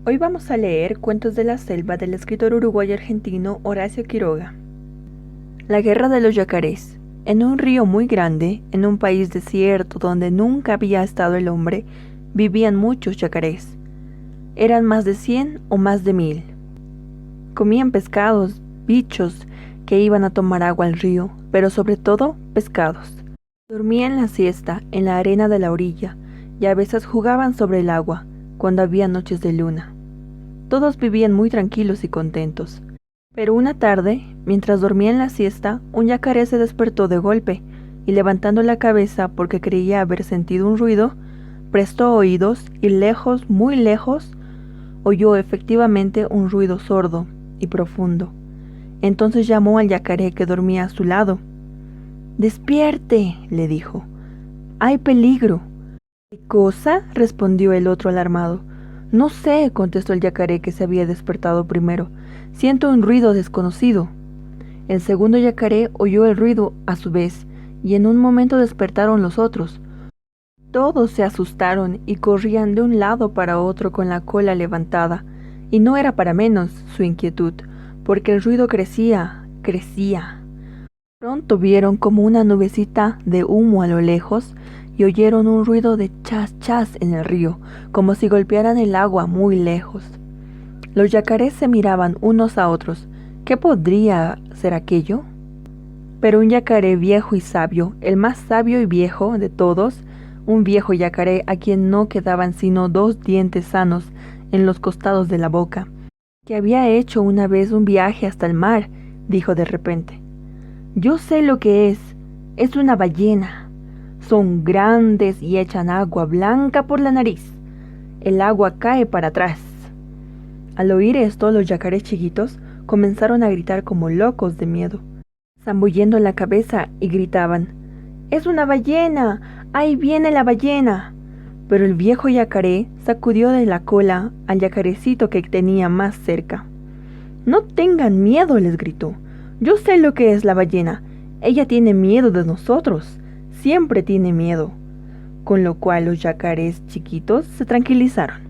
Hoy vamos a leer Cuentos de la Selva del escritor uruguayo-argentino Horacio Quiroga. La guerra de los yacarés. En un río muy grande, en un país desierto donde nunca había estado el hombre, vivían muchos yacarés. Eran más de 100 o más de 1000. Comían pescados, bichos que iban a tomar agua al río, pero sobre todo pescados. Dormían la siesta en la arena de la orilla y a veces jugaban sobre el agua cuando había noches de luna. Todos vivían muy tranquilos y contentos. Pero una tarde, mientras dormían la siesta, un yacaré se despertó de golpe y levantando la cabeza porque creía haber sentido un ruido, prestó oídos y lejos, muy lejos, oyó efectivamente un ruido sordo y profundo. Entonces llamó al yacaré que dormía a su lado. «¡Despierte!», le dijo. «¡Hay peligro!». «¿Qué cosa?», respondió el otro alarmado. «No sé», contestó el yacaré que se había despertado primero. «Siento un ruido desconocido». El segundo yacaré oyó el ruido a su vez, y en un momento despertaron los otros. Todos se asustaron y corrían de un lado para otro con la cola levantada, y no era para menos su inquietud, porque el ruido crecía, crecía. Pronto vieron como una nubecita de humo a lo lejos y oyeron un ruido de chas chas en el río, como si golpearan el agua muy lejos. Los yacarés se miraban unos a otros. ¿Qué podría ser aquello? Pero un yacaré viejo y sabio, el más sabio y viejo de todos, un viejo yacaré a quien no quedaban sino 2 dientes sanos en los costados de la boca, que había hecho una vez un viaje hasta el mar, dijo de repente: «Yo sé lo que es una ballena. Son grandes y echan agua blanca por la nariz. El agua cae para atrás». Al oír esto, los yacarés chiquitos comenzaron a gritar como locos de miedo, zambullendo la cabeza y gritaban: «¡Es una ballena! ¡Ahí viene la ballena!». Pero el viejo yacaré sacudió de la cola al yacarecito que tenía más cerca. «No tengan miedo», les gritó. «Yo sé lo que es la ballena. Ella tiene miedo de nosotros. Siempre tiene miedo». Con lo cual los yacarés chiquitos se tranquilizaron.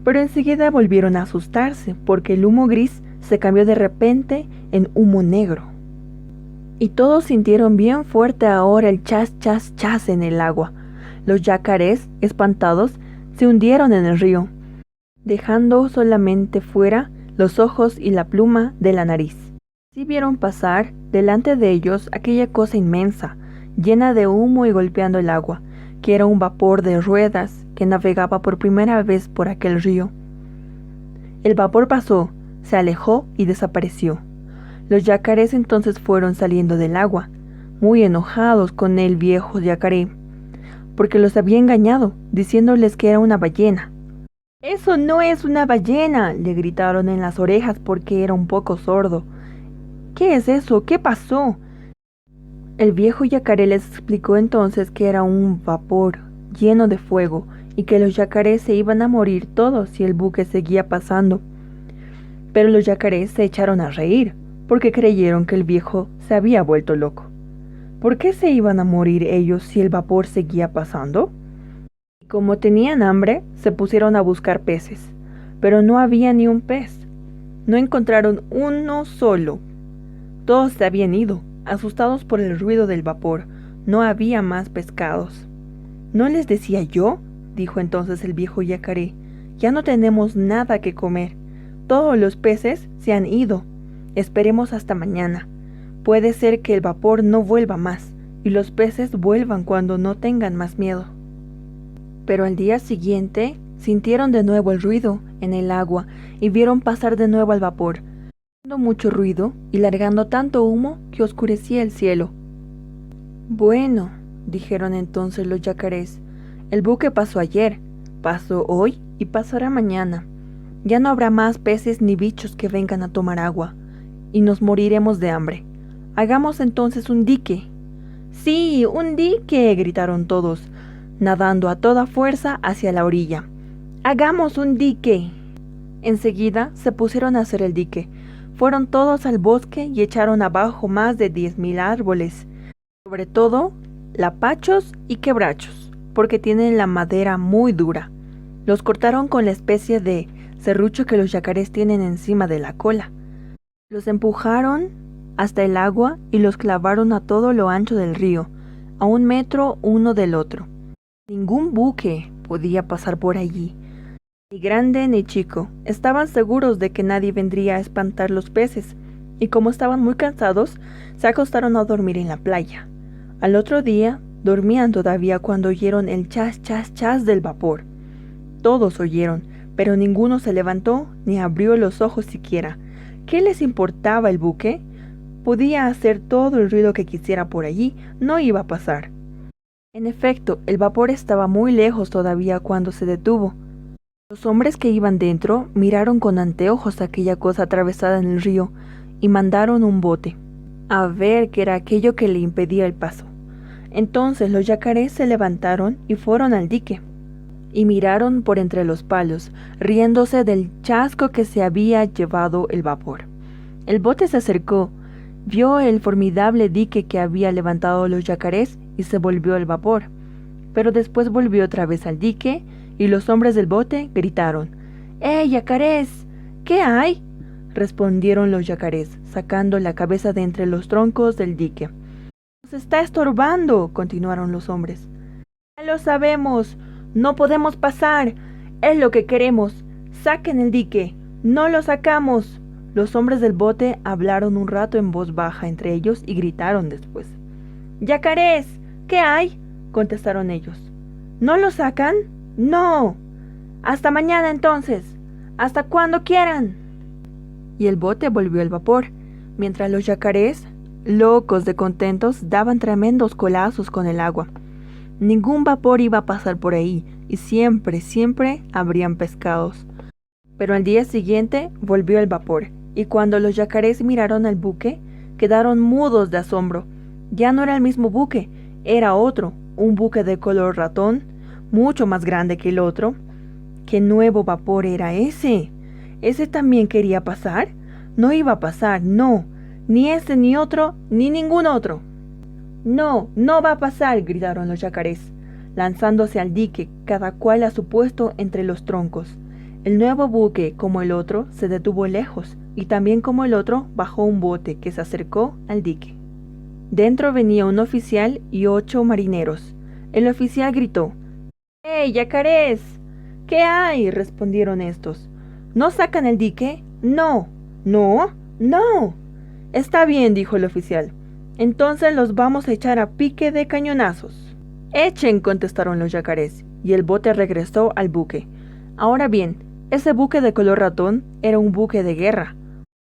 Pero enseguida volvieron a asustarse porque el humo gris se cambió de repente en humo negro. Y todos sintieron bien fuerte ahora el chas chas chas en el agua. Los yacarés, espantados, se hundieron en el río, dejando solamente fuera los ojos y la pluma de la nariz. Sí vieron pasar delante de ellos aquella cosa inmensa, llena de humo y golpeando el agua, que era un vapor de ruedas que navegaba por primera vez por aquel río. El vapor pasó, se alejó y desapareció. Los yacarés entonces fueron saliendo del agua, muy enojados con el viejo yacaré, porque los había engañado, diciéndoles que era una ballena. «¡Eso no es una ballena!», le gritaron en las orejas porque era un poco sordo. «¿Qué es eso? ¿Qué pasó?». El viejo yacaré les explicó entonces que era un vapor lleno de fuego y que los yacarés se iban a morir todos si el buque seguía pasando. Pero los yacarés se echaron a reír porque creyeron que el viejo se había vuelto loco. ¿Por qué se iban a morir ellos si el vapor seguía pasando? Y como tenían hambre, se pusieron a buscar peces, pero no había ni un pez. No encontraron uno solo. Todos se habían ido, asustados por el ruido del vapor. No había más pescados. «¿No les decía yo?», dijo entonces el viejo yacaré. «Ya no tenemos nada que comer. Todos los peces se han ido. Esperemos hasta mañana. Puede ser que el vapor no vuelva más y los peces vuelvan cuando no tengan más miedo». Pero al día siguiente sintieron de nuevo el ruido en el agua y vieron pasar de nuevo al vapor, haciendo mucho ruido y largando tanto humo que oscurecía el cielo. «Bueno», dijeron entonces los yacarés, «el buque pasó ayer, pasó hoy y pasará mañana. Ya no habrá más peces ni bichos que vengan a tomar agua, y nos moriremos de hambre. Hagamos entonces un dique». «¡Sí, un dique!», gritaron todos, nadando a toda fuerza hacia la orilla. «¡Hagamos un dique!». Enseguida se pusieron a hacer el dique. Fueron todos al bosque y echaron abajo más de 10.000 árboles, sobre todo lapachos y quebrachos, porque tienen la madera muy dura. Los cortaron con la especie de serrucho que los yacarés tienen encima de la cola. Los empujaron hasta el agua y los clavaron a todo lo ancho del río, a 1 metro uno del otro. Ningún buque podía pasar por allí, ni grande ni chico. Estaban seguros de que nadie vendría a espantar los peces, y como estaban muy cansados, se acostaron a dormir en la playa. Al otro día, dormían todavía cuando oyeron el chas, chas, chas del vapor. Todos oyeron, pero ninguno se levantó ni abrió los ojos siquiera. ¿Qué les importaba el buque? Podía hacer todo el ruido que quisiera por allí, no iba a pasar. En efecto, el vapor estaba muy lejos todavía cuando se detuvo. Los hombres que iban dentro miraron con anteojos aquella cosa atravesada en el río y mandaron un bote a ver qué era aquello que le impedía el paso. Entonces los yacarés se levantaron y fueron al dique y miraron por entre los palos, riéndose del chasco que se había llevado el vapor. El bote se acercó, vio el formidable dique que había levantado los yacarés y se volvió al vapor. Pero después volvió otra vez al dique y los hombres del bote gritaron: ¡Eh, yacarés! ¿Qué hay?, respondieron los yacarés, sacando la cabeza de entre los troncos del dique. ¡Nos está estorbando!, continuaron los hombres. ¡Ya lo sabemos! ¡No podemos pasar! ¡Es lo que queremos! ¡Saquen el dique! ¡No lo sacamos! Los hombres del bote hablaron un rato en voz baja entre ellos y gritaron después: ¡Yacarés! ¿Qué hay?, contestaron ellos. ¿No lo sacan? ¡No! ¡Hasta mañana entonces! ¡Hasta cuando quieran! Y el bote volvió al vapor, mientras los yacarés, locos de contentos, daban tremendos colazos con el agua. Ningún vapor iba a pasar por ahí, y siempre, siempre habrían pescados. Pero al día siguiente volvió el vapor, y cuando los yacarés miraron al buque, quedaron mudos de asombro. Ya no era el mismo buque, era otro, un buque de color ratón, mucho más grande que el otro. ¿Qué nuevo vapor era ese? ¿Ese también quería pasar? No iba a pasar, no, ni ese ni otro, ni ningún otro. No, no va a pasar, gritaron los yacarés, lanzándose al dique, cada cual a su puesto entre los troncos. El nuevo buque, como el otro, se detuvo lejos, y también como el otro, bajó un bote que se acercó al dique. Dentro venía un oficial y 8 marineros. El oficial gritó: ¡Hey, yacarés! ¿Qué hay?, respondieron estos. ¿No sacan el dique? No, no, no. Está bien, dijo el oficial. Entonces los vamos a echar a pique de cañonazos. Echen, contestaron los yacarés, y el bote regresó al buque. Ahora bien, ese buque de color ratón era un buque de guerra,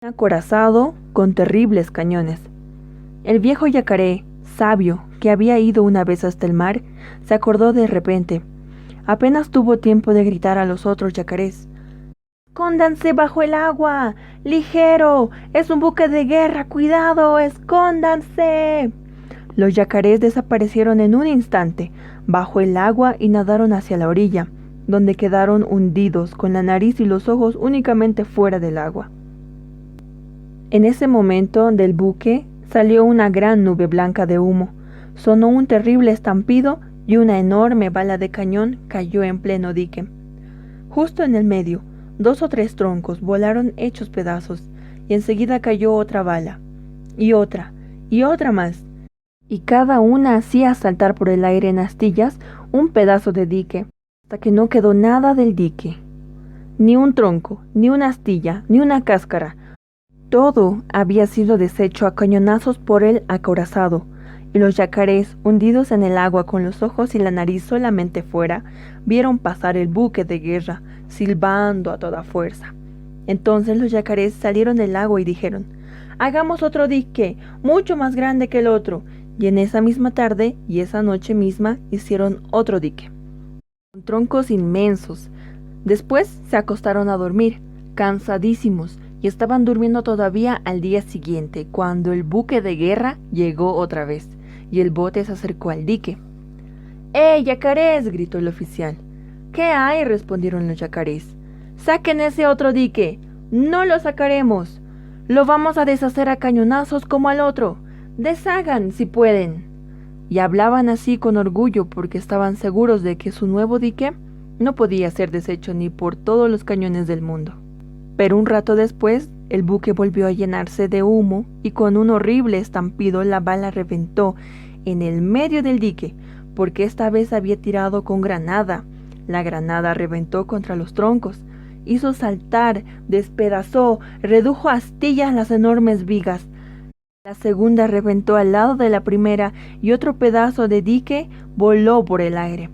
un acorazado con terribles cañones. El viejo yacaré, sabio, que había ido una vez hasta el mar, se acordó de repente. Apenas tuvo tiempo de gritar a los otros yacarés: ¡Escóndanse bajo el agua! ¡Ligero! ¡Es un buque de guerra! ¡Cuidado! ¡Escóndanse! Los yacarés desaparecieron en un instante bajo el agua y nadaron hacia la orilla, donde quedaron hundidos con la nariz y los ojos únicamente fuera del agua. En ese momento del buque salió una gran nube blanca de humo, sonó un terrible estampido y una enorme bala de cañón cayó en pleno dique. Justo en el medio, 2 o 3 troncos volaron hechos pedazos, y enseguida cayó otra bala, y otra más, y cada una hacía saltar por el aire en astillas un pedazo de dique, hasta que no quedó nada del dique. Ni un tronco, ni una astilla, ni una cáscara. Todo había sido deshecho a cañonazos por el acorazado, y los yacarés, hundidos en el agua con los ojos y la nariz solamente fuera, vieron pasar el buque de guerra, silbando a toda fuerza. Entonces los yacarés salieron del agua y dijeron: «Hagamos otro dique, mucho más grande que el otro», y en esa misma tarde y esa noche misma hicieron otro dique, con troncos inmensos. Después se acostaron a dormir, cansadísimos, y estaban durmiendo todavía al día siguiente, cuando el buque de guerra llegó otra vez, y el bote se acercó al dique. «¡Eh, yacarés!», gritó el oficial. «¿Qué hay?», respondieron los yacarés. «Saquen ese otro dique. No lo sacaremos. Lo vamos a deshacer a cañonazos como al otro. Deshagan si pueden». Y hablaban así con orgullo porque estaban seguros de que su nuevo dique No podía ser deshecho ni por todos los cañones del mundo. Pero un rato después, el buque volvió a llenarse de humo y con un horrible estampido la bala reventó en el medio del dique, porque esta vez había tirado con granada. La granada reventó contra los troncos, hizo saltar, despedazó, redujo a astillas las enormes vigas. La segunda reventó al lado de la primera y otro pedazo de dique voló por el aire.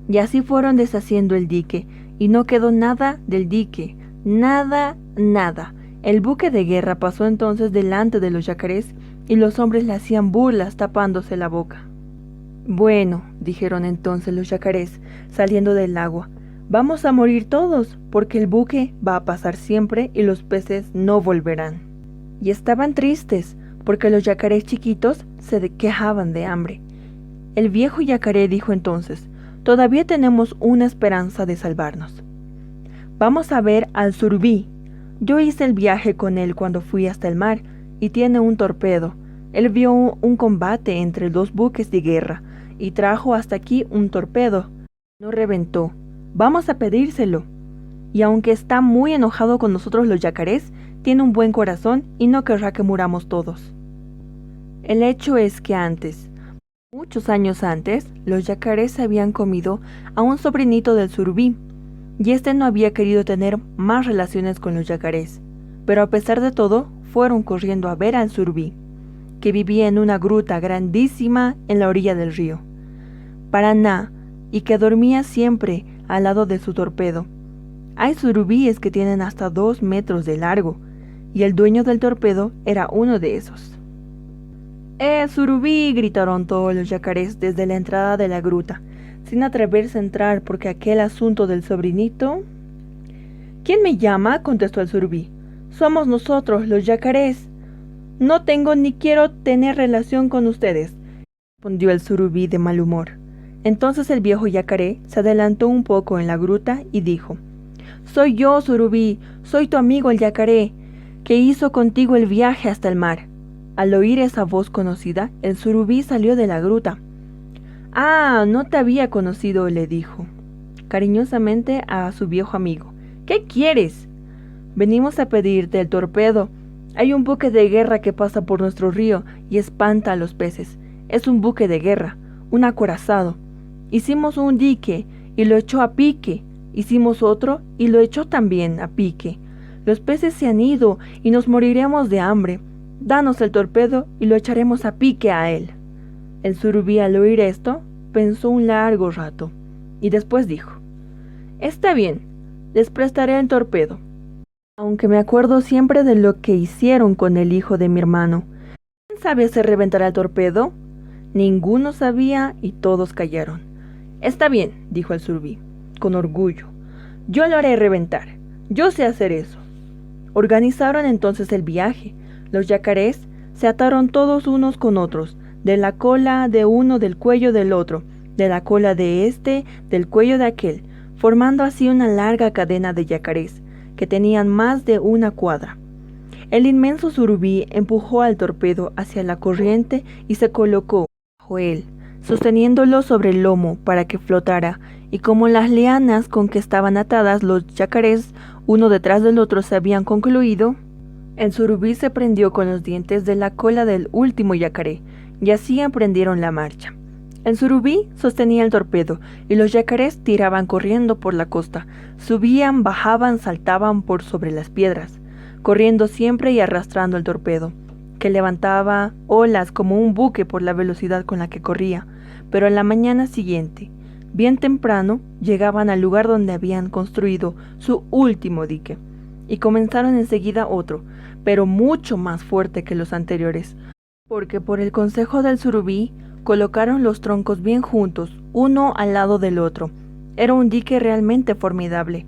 Y así fueron deshaciendo el dique, y no quedó nada del dique, nada, nada. El buque de guerra pasó entonces delante de los yacarés, y los hombres le hacían burlas tapándose la boca. Bueno, dijeron entonces los yacarés, saliendo del agua, vamos a morir todos, porque el buque va a pasar siempre y los peces no volverán. Y estaban tristes, porque los yacarés chiquitos se quejaban de hambre. El viejo yacaré dijo entonces, todavía tenemos una esperanza de salvarnos. Vamos a ver al surubí. Yo hice el viaje con él cuando fui hasta el mar, y tiene un torpedo. Él vio un combate entre dos buques de guerra, y trajo hasta aquí un torpedo. No reventó. Vamos a pedírselo. Y aunque está muy enojado con nosotros los yacarés, tiene un buen corazón y no querrá que muramos todos. El hecho es que antes, muchos años antes, los yacarés se habían comido a un sobrinito del surubí, y este no había querido tener más relaciones con los yacarés, pero a pesar de todo, fueron corriendo a ver al surubí, que vivía en una gruta grandísima en la orilla del río Paraná, y que dormía siempre al lado de su torpedo. Hay surubíes que tienen hasta 2 metros de largo, y el dueño del torpedo era uno de esos. Surubí!, gritaron todos los yacarés desde la entrada de la gruta, sin atreverse a entrar porque aquel asunto del sobrinito... ¿Quién me llama?, contestó el surubí. Somos nosotros, los yacarés. No tengo ni quiero tener relación con ustedes, respondió el surubí de mal humor. Entonces el viejo yacaré se adelantó un poco en la gruta y dijo, soy yo, surubí, soy tu amigo el yacaré, que hizo contigo el viaje hasta el mar. Al oír esa voz conocida, el surubí salió de la gruta. Ah, no te había conocido, le dijo cariñosamente a su viejo amigo. ¿Qué quieres? Venimos a pedirte el torpedo. Hay un buque de guerra que pasa por nuestro río y espanta a los peces. Es un buque de guerra, un acorazado. Hicimos un dique y lo echó a pique. Hicimos otro y lo echó también a pique. Los peces se han ido y nos moriremos de hambre. Danos el torpedo y lo echaremos a pique a él. El surubí, al oír esto, pensó un largo rato y después dijo, está bien, les prestaré el torpedo, aunque me acuerdo siempre de lo que hicieron con el hijo de mi hermano. ¿Quién sabe hacer reventar el torpedo? Ninguno sabía y todos callaron. Está bien, dijo el surubí, con orgullo, yo lo haré reventar, yo sé hacer eso. Organizaron entonces el viaje. Los yacarés se ataron todos unos con otros, de la cola de uno del cuello del otro, de la cola de este del cuello de aquel, formando así una larga cadena de yacarés, que tenían más de una cuadra. El inmenso surubí empujó al torpedo hacia la corriente y se colocó bajo él, sosteniéndolo sobre el lomo para que flotara, y como las lianas con que estaban atadas los yacarés uno detrás del otro se habían concluido, el surubí se prendió con los dientes de la cola del último yacaré, y así emprendieron la marcha. El surubí sostenía el torpedo, y los yacarés tiraban corriendo por la costa, subían, bajaban, saltaban por sobre las piedras, corriendo siempre y arrastrando el torpedo, que levantaba olas como un buque por la velocidad con la que corría. Pero a la mañana siguiente, bien temprano, llegaban al lugar donde habían construido su último dique, y comenzaron enseguida otro, pero mucho más fuerte que los anteriores, porque por el consejo del surubí colocaron los troncos bien juntos, uno al lado del otro. Era un dique realmente formidable.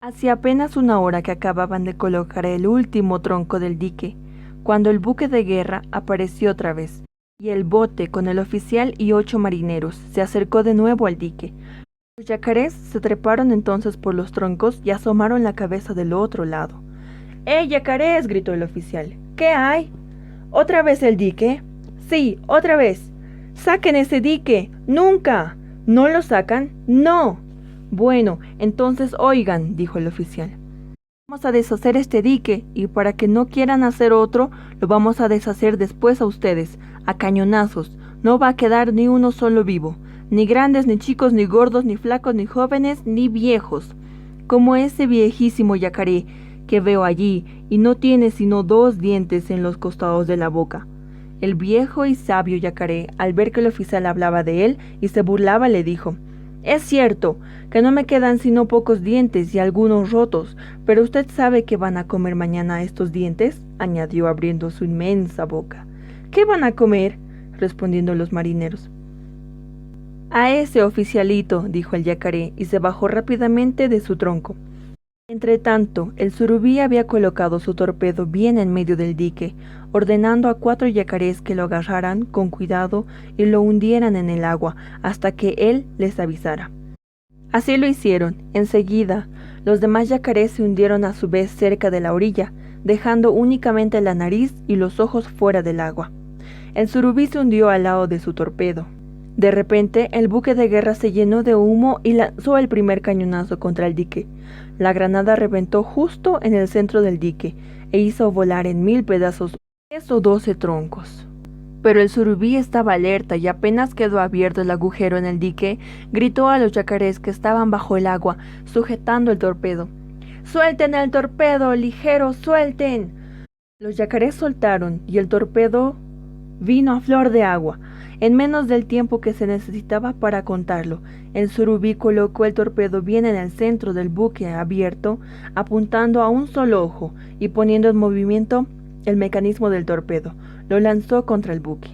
Hacía apenas una hora que acababan de colocar el último tronco del dique, cuando el buque de guerra apareció otra vez, y el bote con el oficial y 8 marineros se acercó de nuevo al dique. Los yacarés se treparon entonces por los troncos y asomaron la cabeza del otro lado. Yacarés!, gritó el oficial. ¿Qué hay? ¿Otra vez el dique? Sí, otra vez. ¡Saquen ese dique! ¡Nunca! ¿No lo sacan? ¡No! Bueno, entonces oigan, dijo el oficial. Vamos a deshacer este dique y para que no quieran hacer otro, lo vamos a deshacer después a ustedes, a cañonazos. No va a quedar ni uno solo vivo, ni grandes, ni chicos, ni gordos, ni flacos, ni jóvenes, ni viejos, como ese viejísimo yacaré que veo allí y no tiene sino 2 dientes en los costados de la boca. El viejo y sabio yacaré, al ver que el oficial hablaba de él y se burlaba, le dijo: «Es cierto que no me quedan sino pocos dientes y algunos rotos, pero usted sabe que van a comer mañana estos dientes», añadió abriendo su inmensa boca. «¿Qué van a comer?», respondiendo los marineros. «A ese oficialito», dijo el yacaré, y se bajó rápidamente de su tronco. Entretanto, el surubí había colocado su torpedo bien en medio del dique, ordenando a 4 yacarés que lo agarraran con cuidado y lo hundieran en el agua hasta que él les avisara. Así lo hicieron. Enseguida, los demás yacarés se hundieron a su vez cerca de la orilla, dejando únicamente la nariz y los ojos fuera del agua. El surubí se hundió al lado de su torpedo. De repente, el buque de guerra se llenó de humo y lanzó el primer cañonazo contra el dique. La granada reventó justo en el centro del dique e hizo volar en 1000 pedazos 10 o 12 troncos. Pero el surubí estaba alerta y apenas quedó abierto el agujero en el dique, gritó a los yacarés que estaban bajo el agua, sujetando el torpedo: «¡Suelten el torpedo, ligero, suelten!». Los yacarés soltaron y el torpedo vino a flor de agua, en menos del tiempo que se necesitaba para contarlo. El surubí colocó el torpedo bien en el centro del buque abierto, apuntando a un solo ojo y poniendo en movimiento el mecanismo del torpedo. Lo lanzó contra el buque.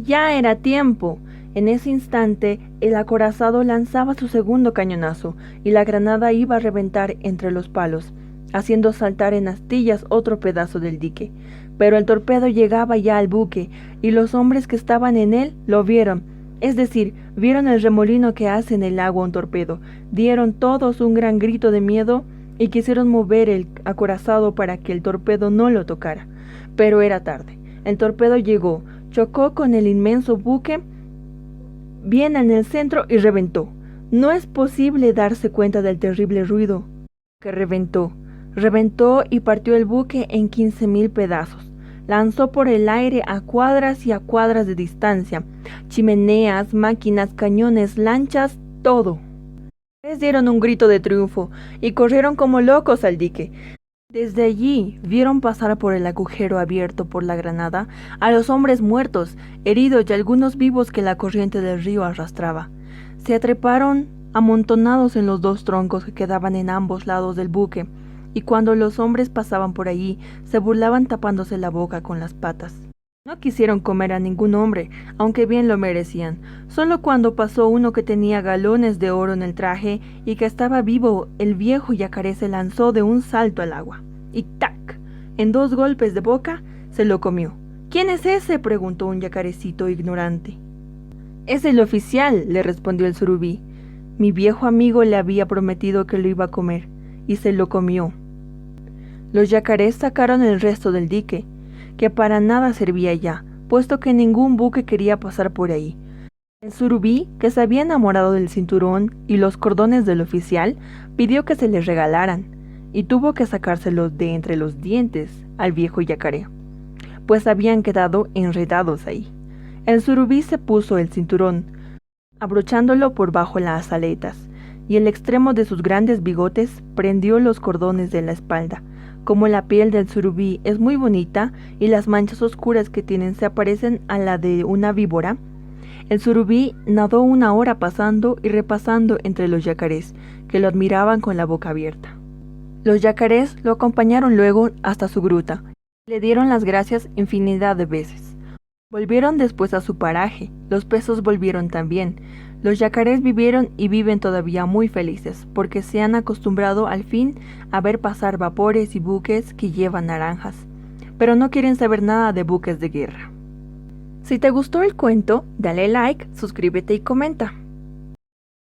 Ya era tiempo. En ese instante, el acorazado lanzaba su segundo cañonazo y la granada iba a reventar entre los palos, haciendo saltar en astillas otro pedazo del dique. Pero el torpedo llegaba ya al buque y los hombres que estaban en él lo vieron, es decir, vieron el remolino que hace en el agua un torpedo. Dieron todos un gran grito de miedo y quisieron mover el acorazado para que el torpedo no lo tocara. Pero era tarde. El torpedo llegó, chocó con el inmenso buque bien en el centro y reventó. No es posible darse cuenta del terrible ruido que reventó. Reventó y partió el buque en 15.000 pedazos. Lanzó por el aire a cuadras y a cuadras de distancia chimeneas, máquinas, cañones, lanchas, todo. Les dieron un grito de triunfo y corrieron como locos al dique. Desde allí vieron pasar por el agujero abierto por la granada a los hombres muertos, heridos y algunos vivos que la corriente del río arrastraba. Se atreparon amontonados en los 2 troncos que quedaban en ambos lados del buque, y cuando los hombres pasaban por allí, se burlaban tapándose la boca con las patas. No quisieron comer a ningún hombre, aunque bien lo merecían. Solo cuando pasó uno que tenía galones de oro en el traje y que estaba vivo, el viejo yacaré se lanzó de un salto al agua. Y ¡tac! En 2 golpes de boca, se lo comió. «¿Quién es ese?», preguntó un yacarecito ignorante. «Es el oficial», le respondió el surubí. «Mi viejo amigo le había prometido que lo iba a comer, y se lo comió». Los yacarés sacaron el resto del dique, que para nada servía ya, puesto que ningún buque quería pasar por ahí. El surubí, que se había enamorado del cinturón y los cordones del oficial, pidió que se les regalaran, y tuvo que sacárselos de entre los dientes al viejo yacaré, pues habían quedado enredados ahí. El surubí se puso el cinturón, abrochándolo por bajo las aletas, y el extremo de sus grandes bigotes prendió los cordones de la espalda. Como la piel del surubí es muy bonita y las manchas oscuras que tienen se parecen a la de una víbora, el surubí nadó 1 hora pasando y repasando entre los yacarés, que lo admiraban con la boca abierta. Los yacarés lo acompañaron luego hasta su gruta, y le dieron las gracias infinidad de veces. Volvieron después a su paraje, los peces volvieron también. Los yacarés vivieron y viven todavía muy felices, porque se han acostumbrado al fin a ver pasar vapores y buques que llevan naranjas, pero no quieren saber nada de buques de guerra. Si te gustó el cuento, dale like, suscríbete y comenta.